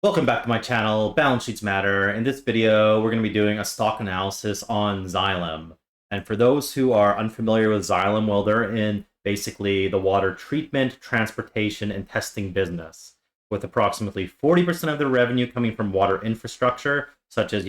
Welcome back to my channel, Balance Sheets Matter. In this video, we're going to be doing a stock analysis on Xylem. And for those who are unfamiliar with Xylem, well, they're in basically the water treatment, transportation, and testing business, with approximately 40% of their revenue coming from water infrastructure, such as,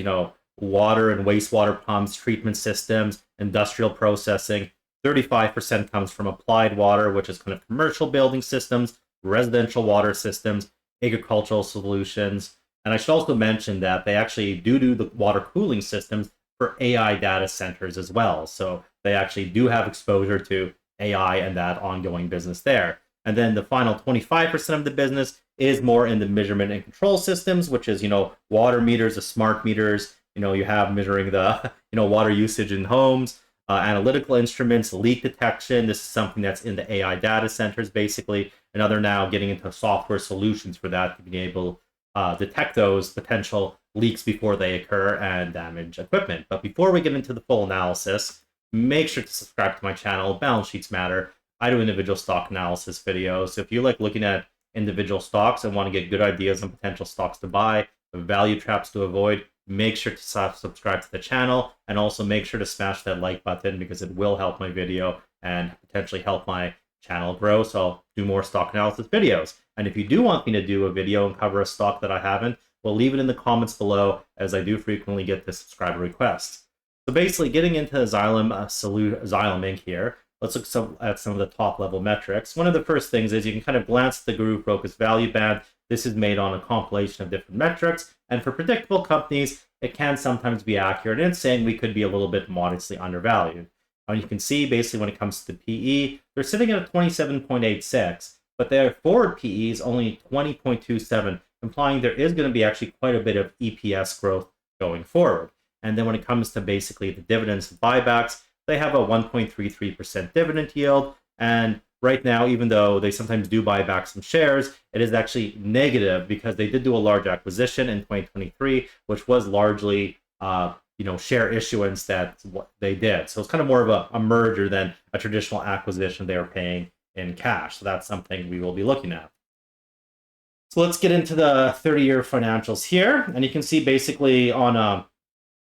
water and wastewater pumps, treatment systems, industrial processing. 35% comes from applied water, which is kind of commercial building systems, residential water systems, agricultural solutions. And I should also mention that they actually do the water cooling systems for AI data centers as well. So they actually do have exposure to AI and that ongoing business there. And then the final 25% of the business is more in the measurement and control systems, which is, water meters, the smart meters, you have measuring the, water usage in homes, analytical instruments, leak detection. This is something that's in the AI data centers, basically. And they're now getting into software solutions for that to be able to detect those potential leaks before they occur and damage equipment. But before we get into the full analysis, make sure to subscribe to my channel. Balance Sheets Matter. I do individual stock analysis videos. So if you like looking at individual stocks and want to get good ideas on potential stocks to buy, value traps to avoid, make sure to subscribe to the channel, and also make sure to smash that like button because it will help my video and potentially help my channel grow. So I'll do more stock analysis videos. And if you do want me to do a video and cover a stock that I haven't, well, leave it in the comments below, as I do frequently get the subscriber requests. So basically, getting into Xylem Inc. here, let's look at some of the top level metrics. One of the first things is you can kind of glance at the group focus value band. This is made on a compilation of different metrics, and for predictable companies, it can sometimes be accurate, and it's saying we could be a little bit modestly undervalued. And you can see basically when it comes to PE, they're sitting at a 27.86, but their forward PE is only 20.27, implying there is going to be actually quite a bit of EPS growth going forward. And then when it comes to basically the dividends and buybacks, they have a 1.33% dividend yield. And right now, even though they sometimes do buy back some shares, it is actually negative because they did do a large acquisition in 2023, which was largely share issuance. That's what they did. So it's kind of more of a merger than a traditional acquisition they were paying in cash. So that's something we will be looking at. So let's get into the 30-year financials here. And you can see basically on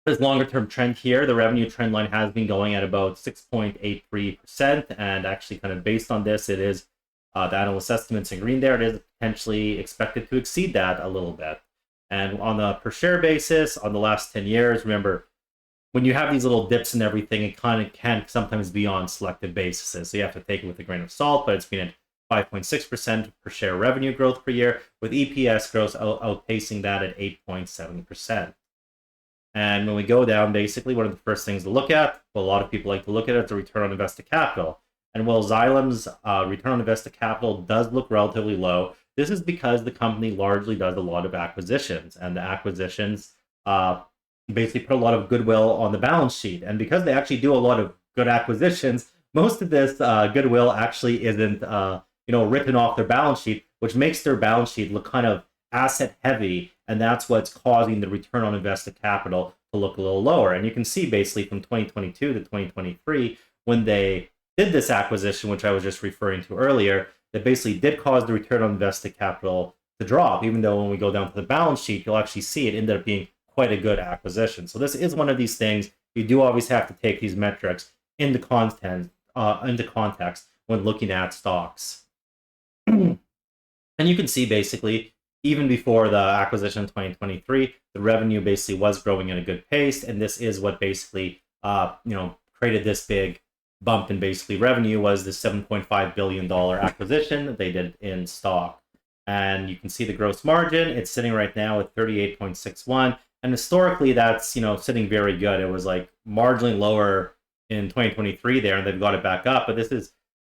this longer term trend here, the revenue trend line has been going at about 6.83%. And actually kind of based on this, it is the analyst estimates in green there. It is potentially expected to exceed that a little bit. And on the per share basis, on the last 10 years, remember, when you have these little dips and everything, it kind of can sometimes be on selective basis. So you have to take it with a grain of salt, but it's been at 5.6% per share revenue growth per year, with EPS growth outpacing that at 8.7%. And when we go down, basically, one of the first things to look at, well, a lot of people like to look at it, is the return on invested capital. And while Xylem's return on invested capital does look relatively low, this is because the company largely does a lot of acquisitions, and the acquisitions basically put a lot of goodwill on the balance sheet. And because they actually do a lot of good acquisitions, most of this goodwill actually isn't written off their balance sheet, which makes their balance sheet look kind of asset heavy, and that's what's causing the return on invested capital to look a little lower. And you can see basically from 2022 to 2023, when they did this acquisition, which I was just referring to earlier, that basically did cause the return on invested capital to drop, even though when we go down to the balance sheet, you'll actually see it ended up being quite a good acquisition. So this is one of these things. You do always have to take these metrics into context when looking at stocks. And you can see basically, even before the acquisition in 2023, the revenue basically was growing at a good pace, and this is what basically created this big bump in basically revenue, was the $7.5 billion acquisition that they did in stock. And you can see the gross margin, it's sitting right now at 38.61, and historically that's sitting very good. It was like marginally lower in 2023 there, and they've got it back up, but this is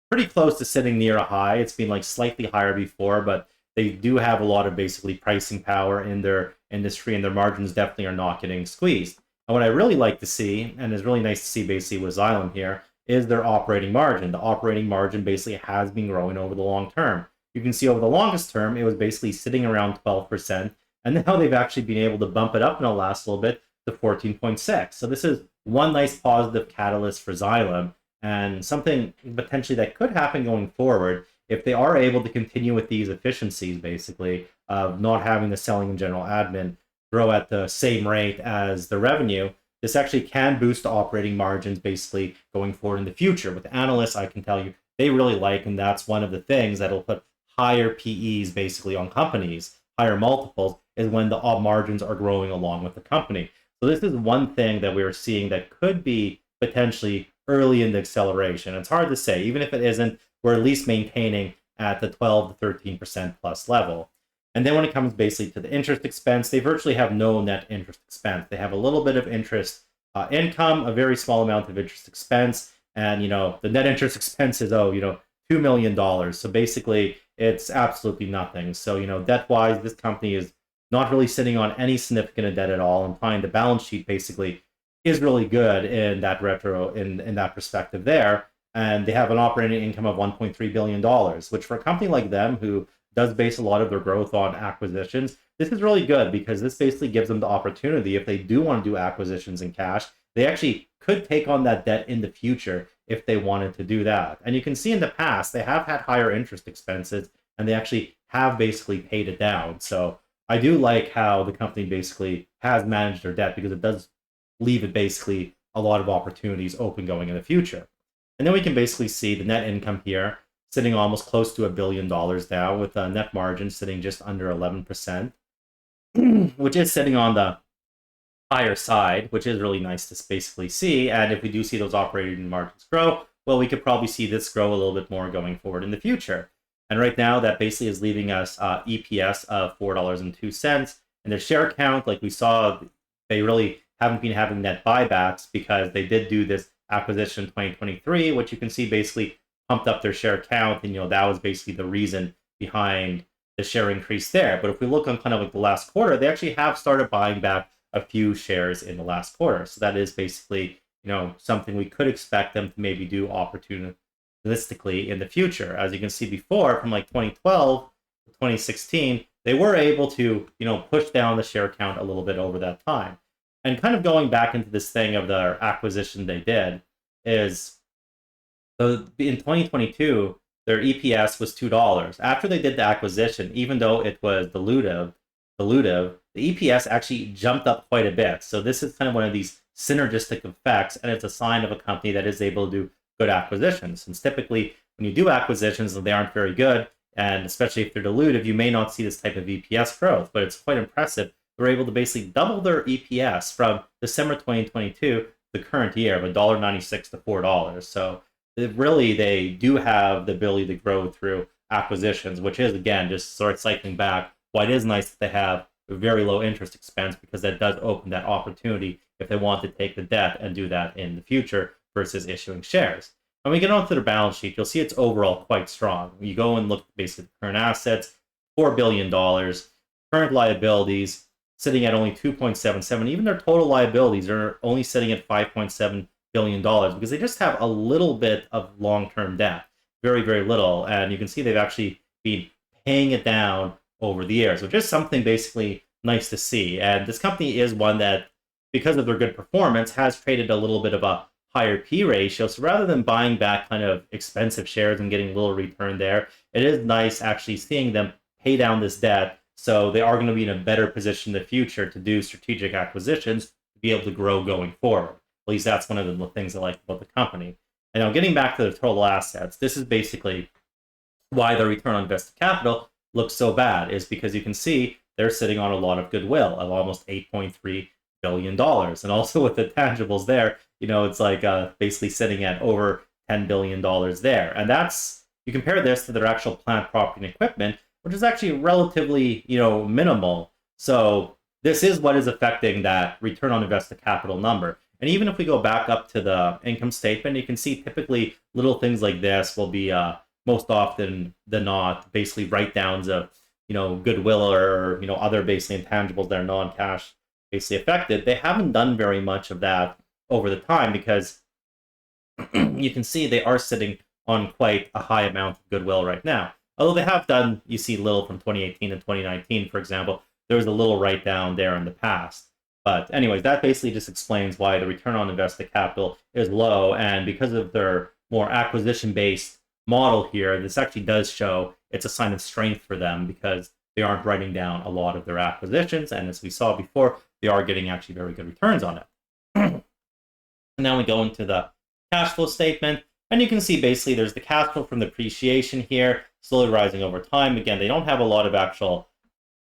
pretty close to sitting near a high. It's been like slightly higher before, but they do have a lot of basically pricing power in their industry, and their margins definitely are not getting squeezed. And what I really like to see, and is really nice to see basically with Xylem here, is their operating margin. The operating margin basically has been growing over the long term. You can see over the longest term, it was basically sitting around 12%, and now they've actually been able to bump it up in the last little bit to 14.6. So this is one nice positive catalyst for Xylem, and something potentially that could happen going forward if they are able to continue with these efficiencies, basically, of not having the selling and general admin grow at the same rate as the revenue, this actually can boost the operating margins basically going forward in the future. With analysts, I can tell you they really like, and that's one of the things that'll put higher PEs basically on companies, higher multiples, is when the margins are growing along with the company. So this is one thing that we're seeing that could be potentially early in the acceleration. It's hard to say. Even if it isn't, we're at least maintaining at the 12 to 13% plus level. And then when it comes basically to the interest expense, they virtually have no net interest expense. They have a little bit of interest income, a very small amount of interest expense, and the net interest expense is $2 million. So basically, it's absolutely nothing. So debt-wise, this company is not really sitting on any significant debt at all, implying the balance sheet basically is really good in that in that perspective there. And they have an operating income of $1.3 billion, which for a company like them who does base a lot of their growth on acquisitions, this is really good because this basically gives them the opportunity, if they do want to do acquisitions in cash, they actually could take on that debt in the future if they wanted to do that. And you can see in the past, they have had higher interest expenses and they actually have basically paid it down. So I do like how the company basically has managed their debt because it does leave it basically a lot of opportunities open going in the future. And then we can basically see the net income here sitting almost close to $1 billion now, with a net margin sitting just under 11%, which is sitting on the higher side, which is really nice to basically see. And if we do see those operating margins grow, well, we could probably see this grow a little bit more going forward in the future. And right now, that basically is leaving us EPS of $4.02. And their share count, like we saw, they really haven't been having net buybacks because they did do this acquisition in 2023, which you can see basically pumped up their share count. And, that was basically the reason behind the share increase there. But if we look on kind of like the last quarter, they actually have started buying back a few shares in the last quarter. So that is basically, something we could expect them to maybe do opportunistically in the future. As you can see before, from like 2012 to 2016, they were able to, push down the share count a little bit over that time. And kind of going back into this thing of the acquisition they did is, so in 2022, their EPS was $2. After they did the acquisition, even though it was dilutive, the EPS actually jumped up quite a bit. So this is kind of one of these synergistic effects, and it's a sign of a company that is able to do good acquisitions. Since typically, when you do acquisitions and they aren't very good, and especially if they're dilutive, you may not see this type of EPS growth, but it's quite impressive. They're able to basically double their EPS from December 2022 to the current year of $1.96 to $4. So really, they do have the ability to grow through acquisitions, which is, again, just sort of cycling back why it is nice that they have a very low interest expense, because that does open that opportunity if they want to take the debt and do that in the future versus issuing shares. When we get onto their balance sheet, you'll see it's overall quite strong. You go and look basically at the current assets, $4 billion, current liabilities sitting at only 2.77. Even their total liabilities are only sitting at $5.7 billion because they just have a little bit of long-term debt, very, very little. And you can see they've actually been paying it down over the years, which is something basically nice to see. And this company is one that, because of their good performance, has traded a little bit of a higher P ratio. So rather than buying back kind of expensive shares and getting a little return there, it is nice actually seeing them pay down this debt. So they are going to be in a better position in the future to do strategic acquisitions to be able to grow going forward. At least that's one of the things I like about the company. And now getting back to the total assets, this is basically why the return on invested capital looks so bad, is because you can see they're sitting on a lot of goodwill of almost $8.3 billion. And also with the tangibles there, it's like basically sitting at over $10 billion there. And that's, you compare this to their actual plant, property, and equipment, which is actually relatively, minimal. So this is what is affecting that return on invested capital number. And even if we go back up to the income statement, you can see typically little things like this will be most often than not basically write-downs of goodwill or other basically intangibles that are non-cash basically affected. They haven't done very much of that over the time because you can see they are sitting on quite a high amount of goodwill right now. Although they have done, you see little from 2018 to 2019, for example, there was a little write-down there in the past. But anyways, that basically just explains why the return on invested capital is low. And because of their more acquisition-based model here, this actually does show it's a sign of strength for them, because they aren't writing down a lot of their acquisitions. And as we saw before, they are getting actually very good returns on it. And now we go into the cash flow statement. And you can see basically there's the cash flow from depreciation here, slowly rising over time. Again, they don't have a lot of actual,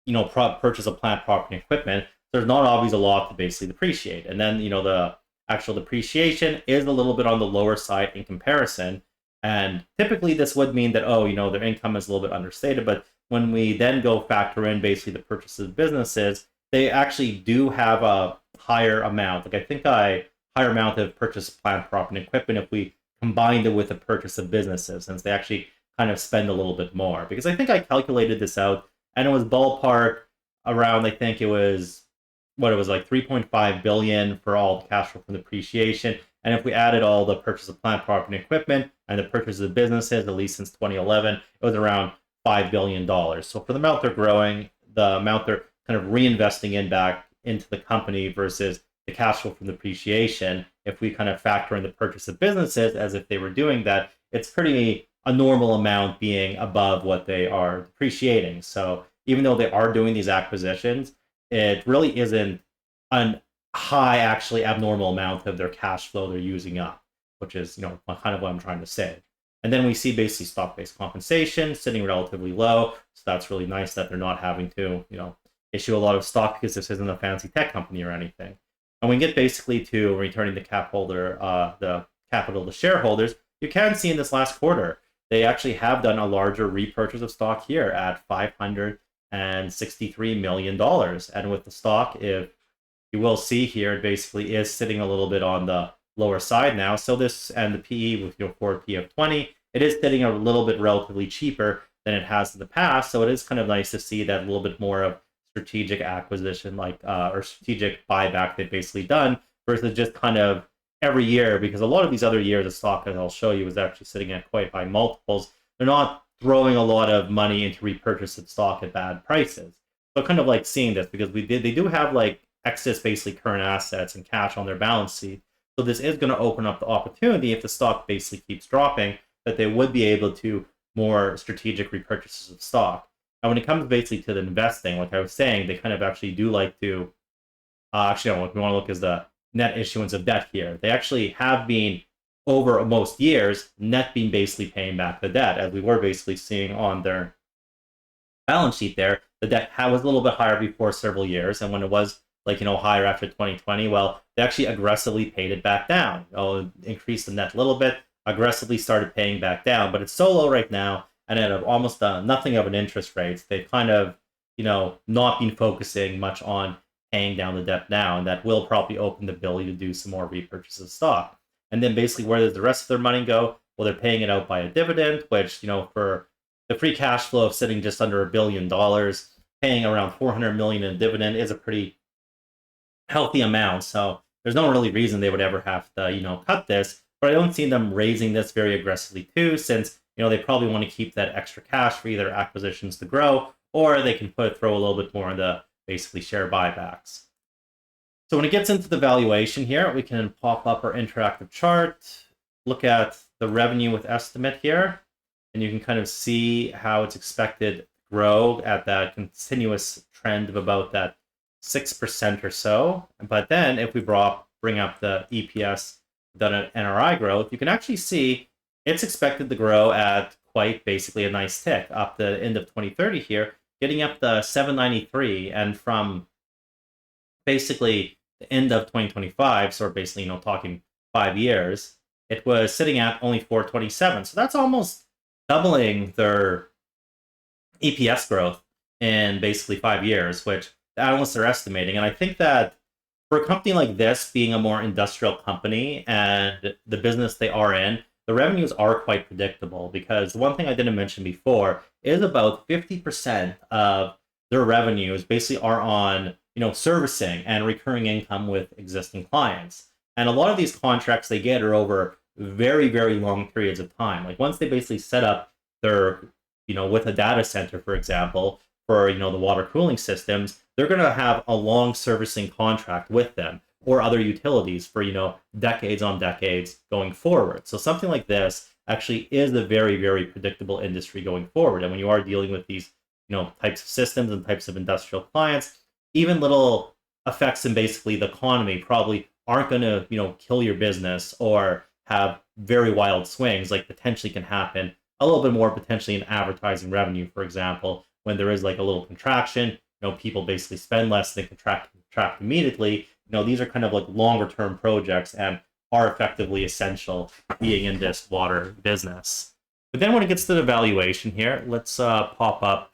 purchase of plant, property, and equipment. There's not always a lot to basically depreciate. And then, the actual depreciation is a little bit on the lower side in comparison. And typically this would mean that, their income is a little bit understated. But when we then go factor in basically the purchases of businesses, they actually do have a higher amount. Like I think higher amount of purchased plant, property, and equipment if we combined it with the purchase of businesses, since they actually kind of spend a little bit more. Because I think I calculated this out, and it was ballpark around, I think it was like 3.5 billion for all the cash flow from depreciation. And if we added all the purchase of plant, property, and equipment and the purchase of businesses, at least since 2011, it was around $5 billion. So for the amount they're growing, the amount they're kind of reinvesting in back into the company versus the cash flow from depreciation, if we kind of factor in the purchase of businesses as if they were doing that, it's pretty a normal amount being above what they are depreciating. So even though they are doing these acquisitions, it really isn't a high, actually abnormal amount of their cash flow they're using up, which is, kind of what I'm trying to say. And then we see basically stock-based compensation sitting relatively low. So that's really nice that they're not having to, issue a lot of stock because this isn't a fancy tech company or anything. And we get basically to returning the capital to shareholders. You can see in this last quarter, they actually have done a larger repurchase of stock here at $563 million. And with the stock, if you will see here, it basically is sitting a little bit on the lower side now. So this, and the PE with your forward PE of 20, it is sitting a little bit relatively cheaper than it has in the past. So it is kind of nice to see that a little bit more of strategic acquisition, or strategic buyback they've basically done versus just kind of every year, because a lot of these other years of stock, as I'll show you, is actually sitting at quite high multiples. They're not throwing a lot of money into repurchase of stock at bad prices. So kind of like seeing this, because they do have like excess basically current assets and cash on their balance sheet. So this is going to open up the opportunity, if the stock basically keeps dropping, that they would be able to more strategic repurchases of stock. And when it comes basically to the investing, like I was saying, they kind of actually do like to, what we want to look is the net issuance of debt here. They actually have been, over most years, net being basically paying back the debt, as we were basically seeing on their balance sheet there. The debt was a little bit higher before several years, and when it was higher after 2020, well, they actually aggressively paid it back down. Increased the net a little bit, aggressively started paying back down, but it's so low right now, and at almost nothing of an interest rate. They've kind of, not been focusing much on paying down the debt now, and that will probably open the ability to do some more repurchase of stock. And then basically, where does the rest of their money go? Well, they're paying it out by a dividend, which, for the free cash flow of sitting just under $1 billion, paying around $400 million in dividend is a pretty healthy amount. So there's no really reason they would ever have to, cut this. But I don't see them raising this very aggressively too, since, they probably want to keep that extra cash for either acquisitions to grow, or they can throw a little bit more into basically share buybacks. So when it gets into the valuation here, we can pop up our interactive chart, look at the revenue with estimate here, and you can kind of see how it's expected to grow at that continuous trend of about that 6% or so. But then if we bring up the EPS, the NRI growth, you can actually see it's expected to grow at quite basically a nice tick up the end of 2030 here, getting up to 793, and from basically the end of 2025, so we're basically, talking 5 years, it was sitting at only 427. So that's almost doubling their EPS growth in basically 5 years, which the analysts are estimating. And I think that for a company like this, being a more industrial company and the business they are in, the revenues are quite predictable, because one thing I didn't mention before is about 50% of their revenues basically are on, servicing and recurring income with existing clients. And a lot of these contracts they get are over very, very long periods of time. Like once they basically set up their, with a data center, for example, for, the water cooling systems, they're going to have a long servicing contract with them, or other utilities for, decades on decades going forward. So something like this actually is a very, very predictable industry going forward. And when you are dealing with these types of systems and types of industrial clients, even little effects in basically the economy probably aren't going to, kill your business or have very wild swings like potentially can happen a little bit more potentially in advertising revenue, for example, when there is like a little contraction, people basically spend less, they contract immediately. These are kind of like longer term projects and are effectively essential being in this water business. But then when it gets to the valuation here, let's pop up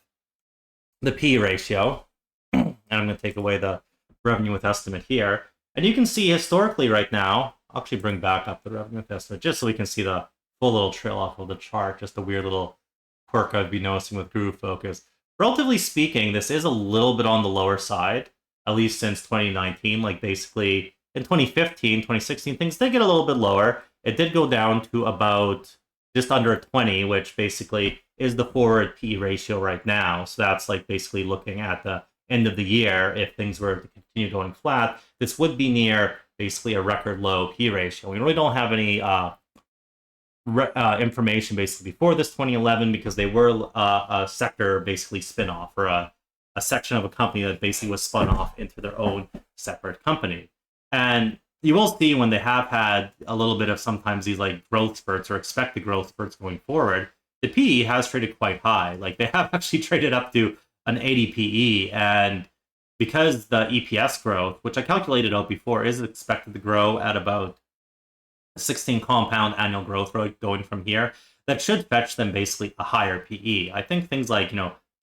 the P ratio. And I'm going to take away the revenue with estimate here. And you can see historically right now, I'll actually bring back up the revenue with estimate just so we can see the full little trail off of the chart, just a weird little quirk I'd be noticing with Groove Focus. Relatively speaking, this is a little bit on the lower side, at least since 2019. Like basically in 2015, 2016, things did get a little bit lower. It did go down to about just under 20, which basically is the forward P ratio right now. So that's like basically looking at the end of the year. If things were to continue going flat, this would be near basically a record low P ratio. We really don't have any information basically before this 2011 because they were a sector basically spin-off or a section of a company that basically was spun off into their own separate company. And you will see when they have had a little bit of sometimes these like growth spurts or expected growth spurts going forward, the PE has traded quite high. Like they have actually traded up to an 80 PE, and because the EPS growth, which I calculated out before, is expected to grow at about 16 compound annual growth rate going from here, that should fetch them basically a higher PE. I think things like,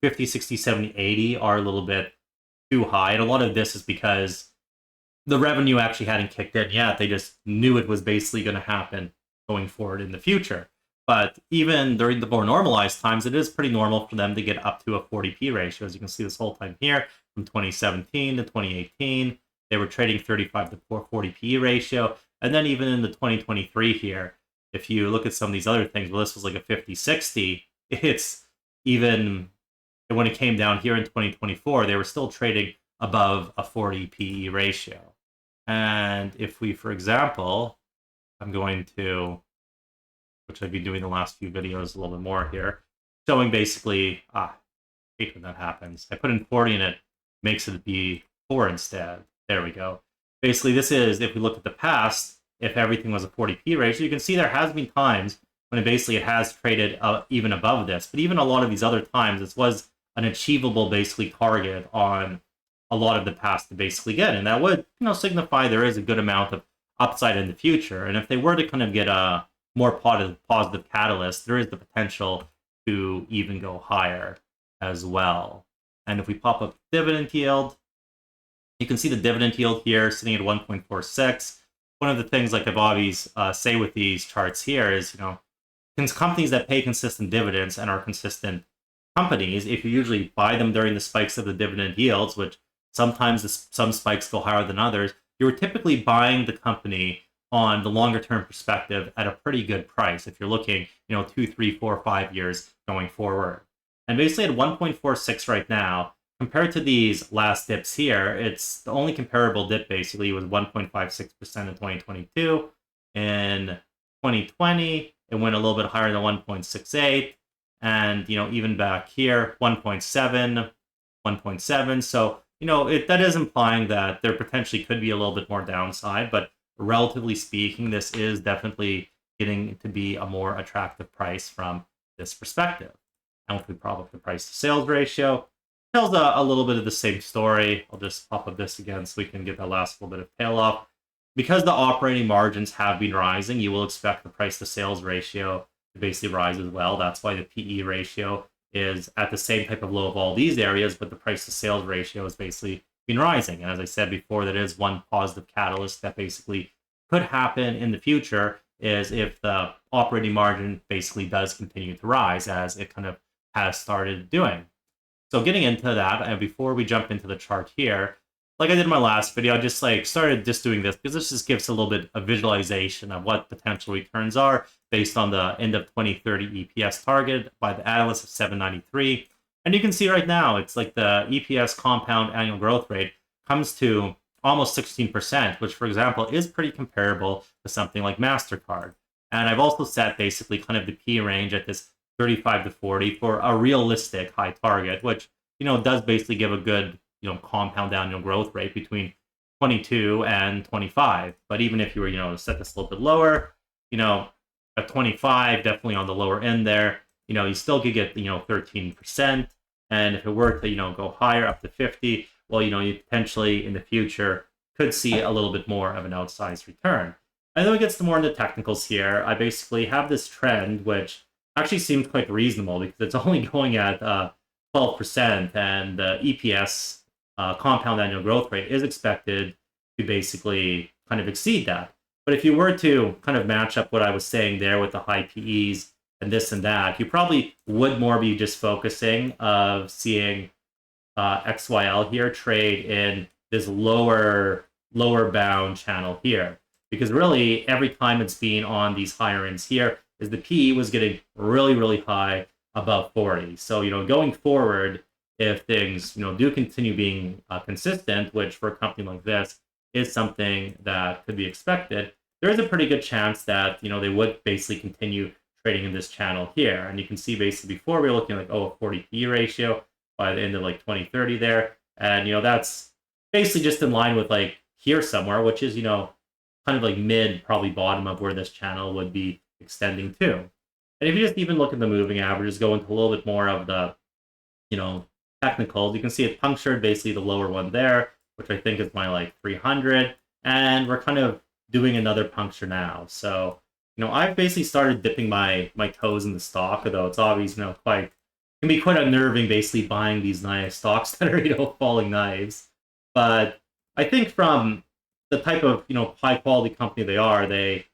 50, 60, 70, 80 are a little bit too high. And a lot of this is because the revenue actually hadn't kicked in yet. They just knew it was basically going to happen going forward in the future. But even during the more normalized times, it is pretty normal for them to get up to a 40P ratio. As you can see this whole time here, from 2017 to 2018, they were trading 35 to 40P ratio. And then even in the 2023 here, if you look at some of these other things, well, this was like a 50-60. It's even, when it came down here in 2024, they were still trading above a 40 PE ratio. And if we, for example, I'm going to, which I've been doing the last few videos a little bit more here, showing basically, I hate when that happens. I put in 40 and it makes it be 4 instead. There we go. Basically, this is, if we look at the past, if everything was a 40P ratio, you can see there has been times when it has traded even above this. But even a lot of these other times, this was an achievable, basically, target on a lot of the past to basically get. And that would, signify there is a good amount of upside in the future. And if they were to kind of get a more positive catalyst, there is the potential to even go higher as well. And if we pop up dividend yield, you can see the dividend yield here sitting at 1.46. One of the things like I've always say with these charts here is, companies that pay consistent dividends and are consistent companies, if you usually buy them during the spikes of the dividend yields, which sometimes some spikes go higher than others, you're typically buying the company on the longer term perspective at a pretty good price if you're looking, 2, 3, 4, 5 years going forward. And basically at 1.46 right now, compared to these last dips here, it's the only comparable dip basically was 1.56% in 2022. In 2020, it went a little bit higher than 1.68. And, even back here, 1.7, 1.7. So, that is implying that there potentially could be a little bit more downside, but relatively speaking, this is definitely getting to be a more attractive price from this perspective. And if we prop up the price to sales ratio, tells a little bit of the same story. I'll just pop up this again so we can get that last little bit of tail off. Because the operating margins have been rising, you will expect the price to sales ratio to basically rise as well. That's why the PE ratio is at the same type of low of all these areas, but the price to sales ratio has basically been rising. And as I said before, that is one positive catalyst that basically could happen in the future is if the operating margin basically does continue to rise as it kind of has started doing. So getting into that, and before we jump into the chart here, like I did in my last video, I just started just doing this because this just gives a little bit of visualization of what potential returns are based on the end of 2030 EPS target by the analyst of 793. And you can see right now, it's like the EPS compound annual growth rate comes to almost 16%, which, for example, is pretty comparable to something like MasterCard. And I've also set basically kind of the P range at this 35 to 40 for a realistic high target, which, does basically give a good, compound annual growth rate between 22 and 25. But even if you were, to set this a little bit lower, at 25, definitely on the lower end there, you still could get, 13%. And if it were to, go higher up to 50, well, you potentially in the future could see a little bit more of an outsized return. And then we get some more into technicals here. I basically have this trend, which actually seems quite reasonable because it's only going at 12%, and the EPS compound annual growth rate is expected to basically kind of exceed that. But if you were to kind of match up what I was saying there with the high PEs and this and that, you probably would more be just focusing of seeing XYL here trade in this lower bound channel here. Because really, every time it's been on these higher ends here, is the PE was getting really, really high, above 40. So, going forward, if things, do continue being consistent, which for a company like this is something that could be expected, there is a pretty good chance that, they would basically continue trading in this channel here. And you can see basically before we were looking like, a 40 PE ratio by the end of like 2030 there. And, that's basically just in line with like here somewhere, which is, kind of like mid, probably bottom of where this channel would be extending to. And if you just even look at the moving averages, go into a little bit more of the, technicals, you can see it punctured basically the lower one there, which I think is my like 300. And we're kind of doing another puncture now. So, I've basically started dipping my toes in the stock, although it's obvious, can be quite unnerving basically buying these nice stocks that are, falling knives. But I think from the type of, high quality company they are, they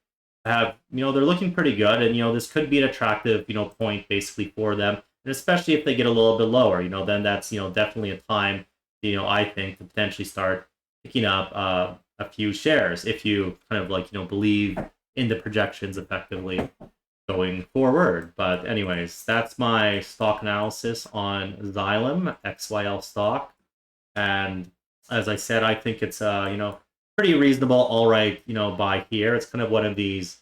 have, they're looking pretty good. And, this could be an attractive, point basically for them. And especially if they get a little bit lower, then that's, definitely a time, I think to potentially start picking up a few shares if you kind of like, believe in the projections effectively going forward. But anyways, that's my stock analysis on Xylem, XYL stock. And as I said, I think it's, pretty reasonable, all right, buy here. It's kind of one of these,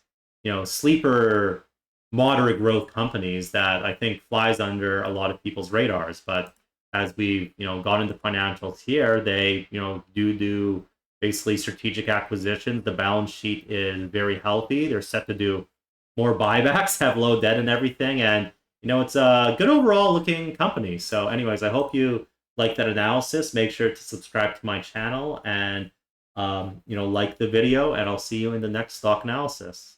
sleeper moderate growth companies that I think flies under a lot of people's radars. But as we've, gone into financials here, they, do basically strategic acquisitions. The balance sheet is very healthy. They're set to do more buybacks, have low debt and everything. And, it's a good overall looking company. So anyways, I hope you like that analysis. Make sure to subscribe to my channel and, like the video, and I'll see you in the next stock analysis.